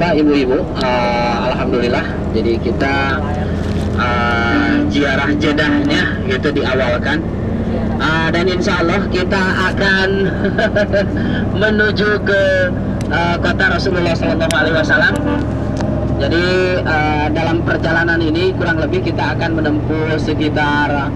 bapak-bapak, ibu-ibu, alhamdulillah. Jadi kita ziarah Jedahnya gitu diawalkan. Dan insya Allah kita akan menuju ke kota Rasulullah SAW. Jadi dalam perjalanan ini kurang lebih kita akan menempuh sekitar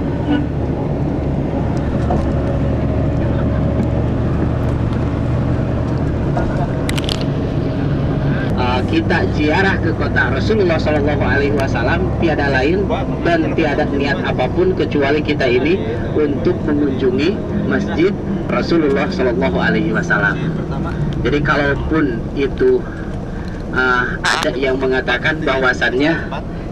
kita ziarah ke kota Rasulullah SAW tiada lain dan tiada niat apapun kecuali kita ini untuk mengunjungi masjid Rasulullah SAW. Jadi kalaupun itu ada yang mengatakan bahwasannya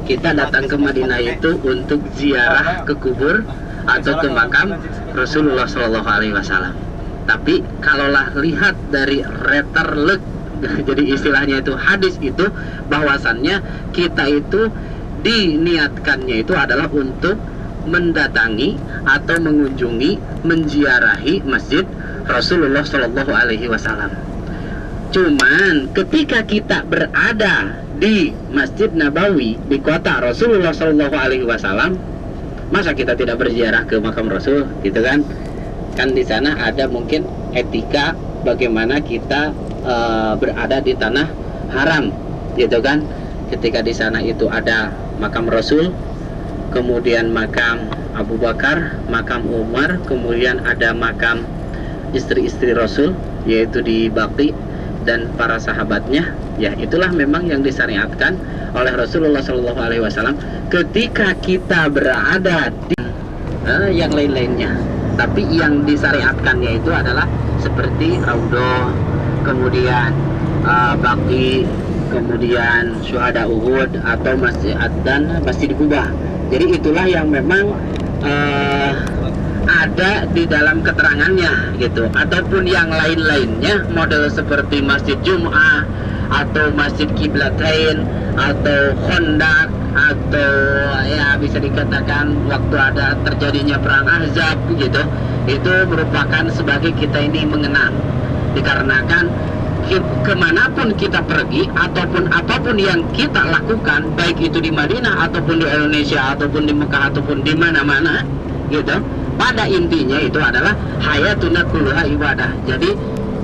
kita datang ke Madinah itu untuk ziarah ke kubur atau ke makam Rasulullah SAW. Tapi kalaulah lihat dari letterlek, jadi istilahnya itu hadis itu, bahwasannya kita itu diniatkannya itu adalah untuk mendatangi atau mengunjungi, menziarahi masjid Rasulullah SAW. Cuman ketika kita berada di Masjid Nabawi di kota Rasulullah SAW, masa kita tidak berziarah ke makam Rasul, gitu kan? Kan di sana ada mungkin etika bagaimana kita berada di tanah haram, gitu kan? Ketika di sana itu ada makam Rasul, kemudian makam Abu Bakar, makam Umar, kemudian ada makam istri-istri Rasul, yaitu di Baqi dan para sahabatnya. Ya, itulah memang yang disyariatkan oleh Rasulullah SAW ketika kita berada di yang lain-lainnya. Tapi yang disyariatkannya itu adalah seperti Raudhah, kemudian Baqi, kemudian Syuhada Uhud atau Masjid dan Masjid Kubah. Jadi itulah yang memang ada di dalam keterangannya gitu. Ataupun yang lain-lainnya model seperti Masjid Jum'ah atau Masjid Qiblatain atau Khandaq atau ya bisa dikatakan waktu ada terjadinya perang Ahzab gitu, itu merupakan sebagai kita ini mengenang, dikarenakan kemanapun kita pergi ataupun apapun yang kita lakukan, baik itu di Madinah ataupun di Indonesia ataupun di Mekah ataupun di mana-mana gitu, pada intinya itu adalah hayatuna kulluha ibadah. Jadi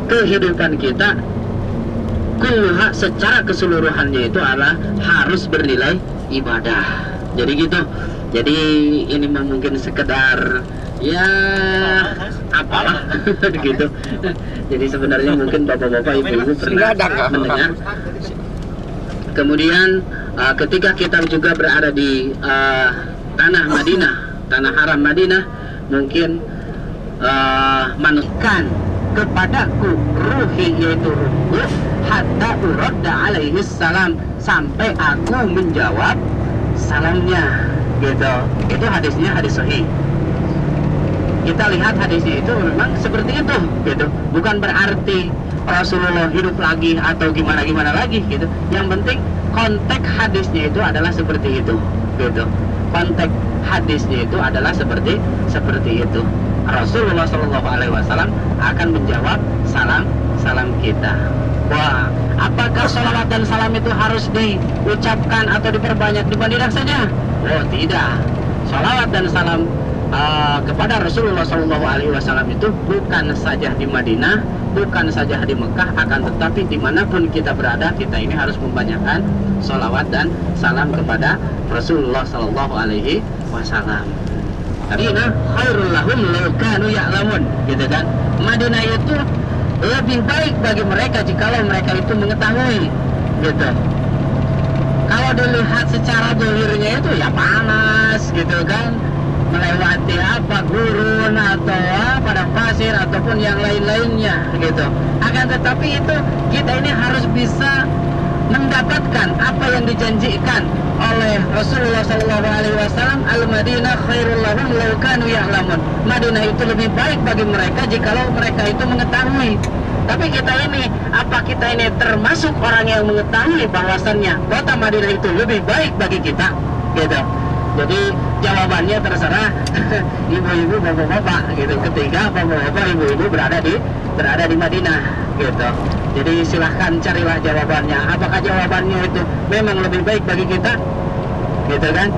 kehidupan kita kulluha secara keseluruhannya itu adalah harus bernilai ibadah. Jadi gitu. Jadi ini mungkin sekedar ya apalah gitu. Jadi sebenarnya mungkin bapak-bapak, ibu-ibu pernah mendengar. Kemudian ketika kita juga berada di tanah Madinah, tanah haram Madinah, mungkin manukan kepadaku ruhi, yaitu ruhku, hatta uradda alaihi salam, sampai aku menjawab salamnya gitu. Itu hadisnya hadis sahih. Kita lihat hadisnya itu memang seperti itu gitu. Bukan berarti Rasulullah hidup lagi atau gimana-gimana lagi gitu. Yang penting konteks hadisnya itu adalah seperti itu gitu. Konteks hadisnya itu adalah seperti itu. Rasulullah SAW akan menjawab salam kita. Wah, apakah salawat dan salam itu harus diucapkan atau diperbanyak di Madinah saja? Oh tidak. Salawat dan salam kepada Rasulullah SAW itu bukan saja di Madinah, bukan saja di Mekah, akan tetapi dimanapun kita berada, kita ini harus membanyakkan salawat dan salam kepada Rasulullah SAW. Madinah khairul lahum law kanu ya'lamun, gitu kan? Madinah itu lebih baik bagi mereka jikalau mereka itu mengetahui, gitu. Kalau dilihat secara zahirnya itu ya panas, gitu kan? Melewati gurun atau padang pasir ataupun yang lain-lainnya, gitu. Akan tetapi itu kita ini harus bisa mendapatkan apa yang dijanjikan oleh Rasulullah SAW. Al-Madinah khairul lahum law kanu ya'lamun. Madinah itu lebih baik bagi mereka jikalau mereka itu mengetahui. Tapi kita ini, apa kita ini termasuk orang yang mengetahui bahwasannya kota Madinah itu lebih baik bagi kita, gitu. Jadi jawabannya terserah ibu-ibu, bapak-bapak gitu. Ketika bapak-bapak, ibu-ibu berada di Madinah gitu. Jadi silahkan carilah jawabannya. Apakah jawabannya itu memang lebih baik bagi kita, gitu kan?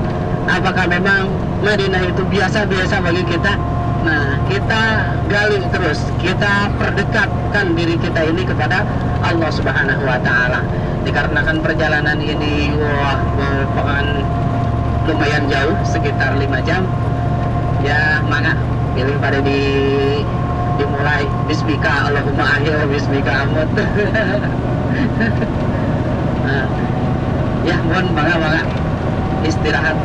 Apakah memang Madinah itu biasa-biasa bagi kita? Nah, kita gali terus, kita perdekatkan diri kita ini kepada Allah Subhanahu wa Ta'ala. Dikarenakan perjalanan ini merupakan lumayan jauh, sekitar 5 jam. Ya, maka pilih pada dimulai bismika Allahumma ahyil bismika amut. Nah, ya, mohon bangga istirahat.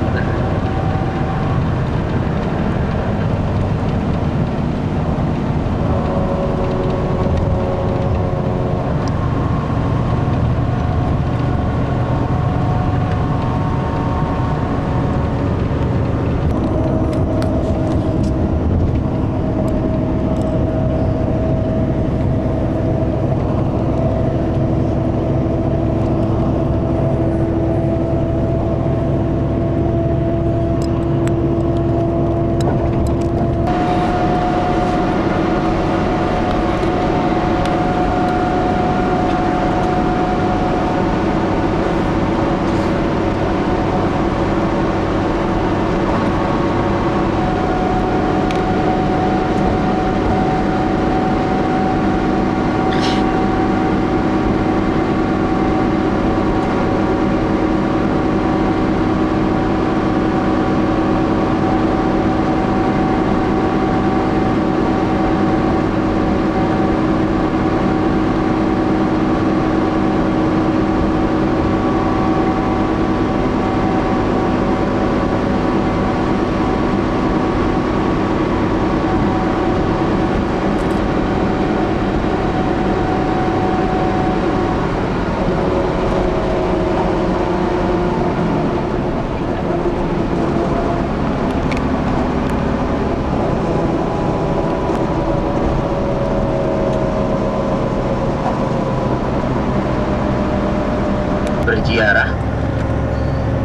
Berziarah,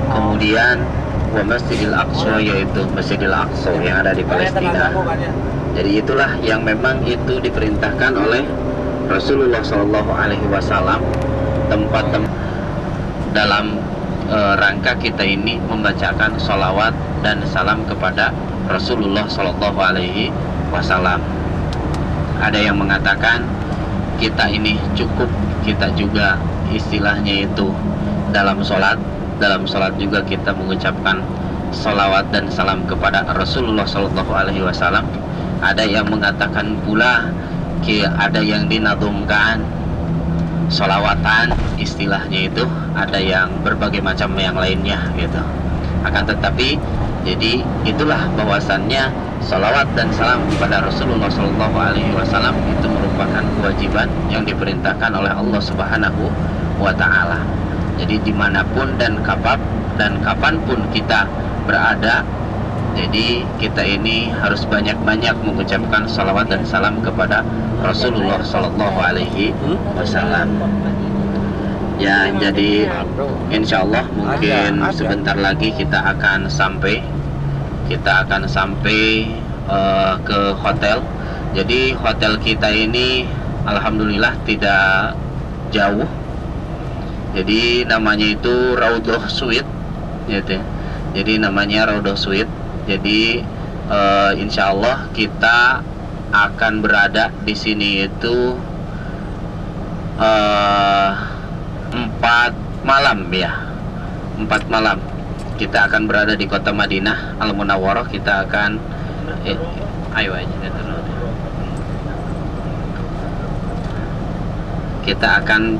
kemudian wa Masjidil Aqsa, yaitu Masjidil Aqsa yang ada di Palestina. Jadi itulah yang memang itu diperintahkan oleh Rasulullah Shallallahu Alaihi Wasallam, tempat dalam rangka kita ini membacakan sholawat dan salam kepada Rasulullah Shallallahu Alaihi Wasallam. Ada yang mengatakan kita ini cukup, kita juga istilahnya itu dalam sholat juga kita mengucapkan salawat dan salam kepada Rasulullah Shallallahu Alaihi Wasallam. Ada yang mengatakan pula ada yang dinadumkan sholawatan, istilahnya itu ada yang berbagai macam yang lainnya gitu. Akan tetapi jadi itulah bahwasannya salawat dan salam kepada Rasulullah Shallallahu Alaihi Wasallam itu merupakan kewajiban yang diperintahkan oleh Allah Subhanahu wa Ta'ala. Jadi dimanapun dan kapanpun kita berada, jadi kita ini harus banyak-banyak mengucapkan salawat dan salam kepada Rasulullah Shallallahu Alaihi Wasallam. Ya, jadi insya Allah mungkin sebentar lagi kita akan sampai ke hotel. Jadi hotel kita ini alhamdulillah tidak jauh. Jadi namanya itu Raudhah Suite, gitu. Jadi namanya Raudhah Suite. Jadi insya Allah kita akan berada di sini itu 4 malam ya. 4 malam kita akan berada di kota Madinah Al Munawwarah. Kita akan ayo aja kita akan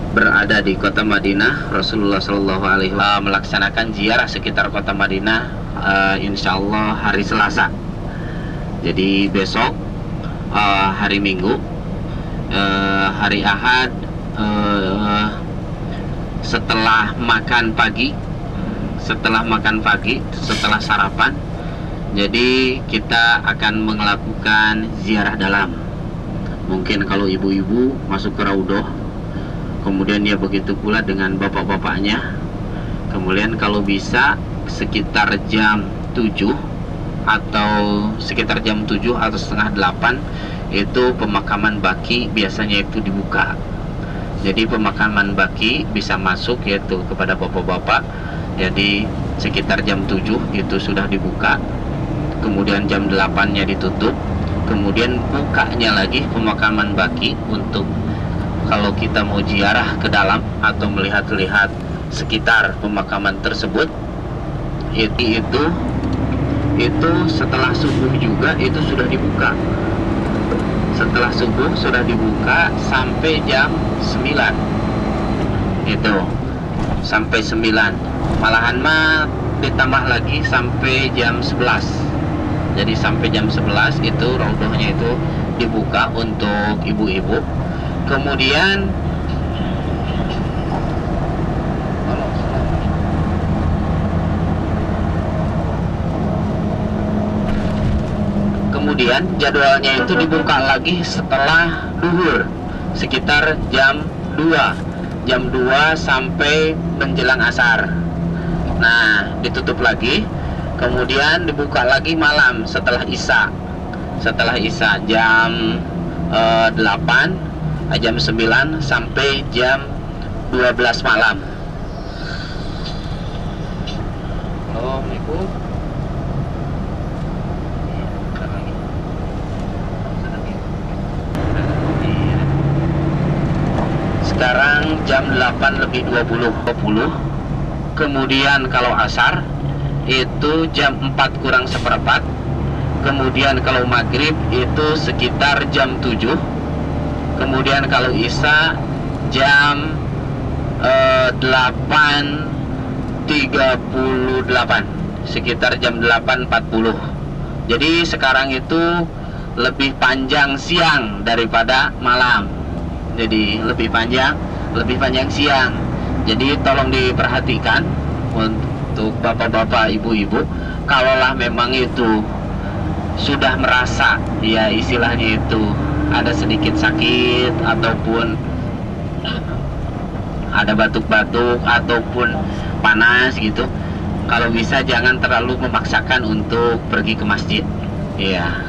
berada di kota Madinah. Rasulullah Shallallahu Alaihi Wasallam melaksanakan ziarah sekitar kota Madinah insya Allah hari Selasa. Jadi besok hari Minggu, hari Ahad, setelah makan pagi, setelah sarapan, jadi kita akan melakukan ziarah dalam. Mungkin kalau ibu-ibu masuk ke Raudhah, kemudian ya begitu pula dengan bapak-bapaknya. Kemudian kalau bisa sekitar jam 7 atau sekitar jam 7 atau setengah 8 itu pemakaman baki biasanya itu dibuka. Jadi pemakaman baki bisa masuk yaitu kepada bapak-bapak. Jadi sekitar jam 7 itu sudah dibuka. Kemudian jam 8-nya ditutup. Kemudian bukanya lagi pemakaman baki untuk kalau kita mau ziarah ke dalam atau melihat-lihat sekitar pemakaman tersebut. Itu setelah subuh juga itu sudah dibuka. Setelah subuh sudah dibuka sampai jam 9. Itu sampai 9. Malahan mah ditambah lagi sampai jam 11. Jadi sampai jam 11 itu raudhahnya itu dibuka untuk ibu-ibu. Kemudian jadwalnya itu dibuka lagi setelah duhur sekitar jam 2 sampai menjelang asar. Nah, ditutup lagi. Kemudian dibuka lagi malam setelah isya jam 8, jam 9 sampai jam 12 malam. Assalamualaikum. Sekarang jam 8 lebih 20. Kemudian kalau asar itu jam 4 kurang seperempat. Kemudian kalau maghrib itu sekitar jam 7. Kemudian kalau isya jam 8.38, sekitar jam 8.40. Jadi sekarang itu lebih panjang siang daripada malam. Jadi lebih panjang siang. Jadi tolong diperhatikan untuk bapak-bapak, ibu-ibu, kalaulah memang itu sudah merasa ya istilahnya itu ada sedikit sakit ataupun ada batuk-batuk ataupun panas gitu, kalau bisa jangan terlalu memaksakan untuk pergi ke masjid. Ya.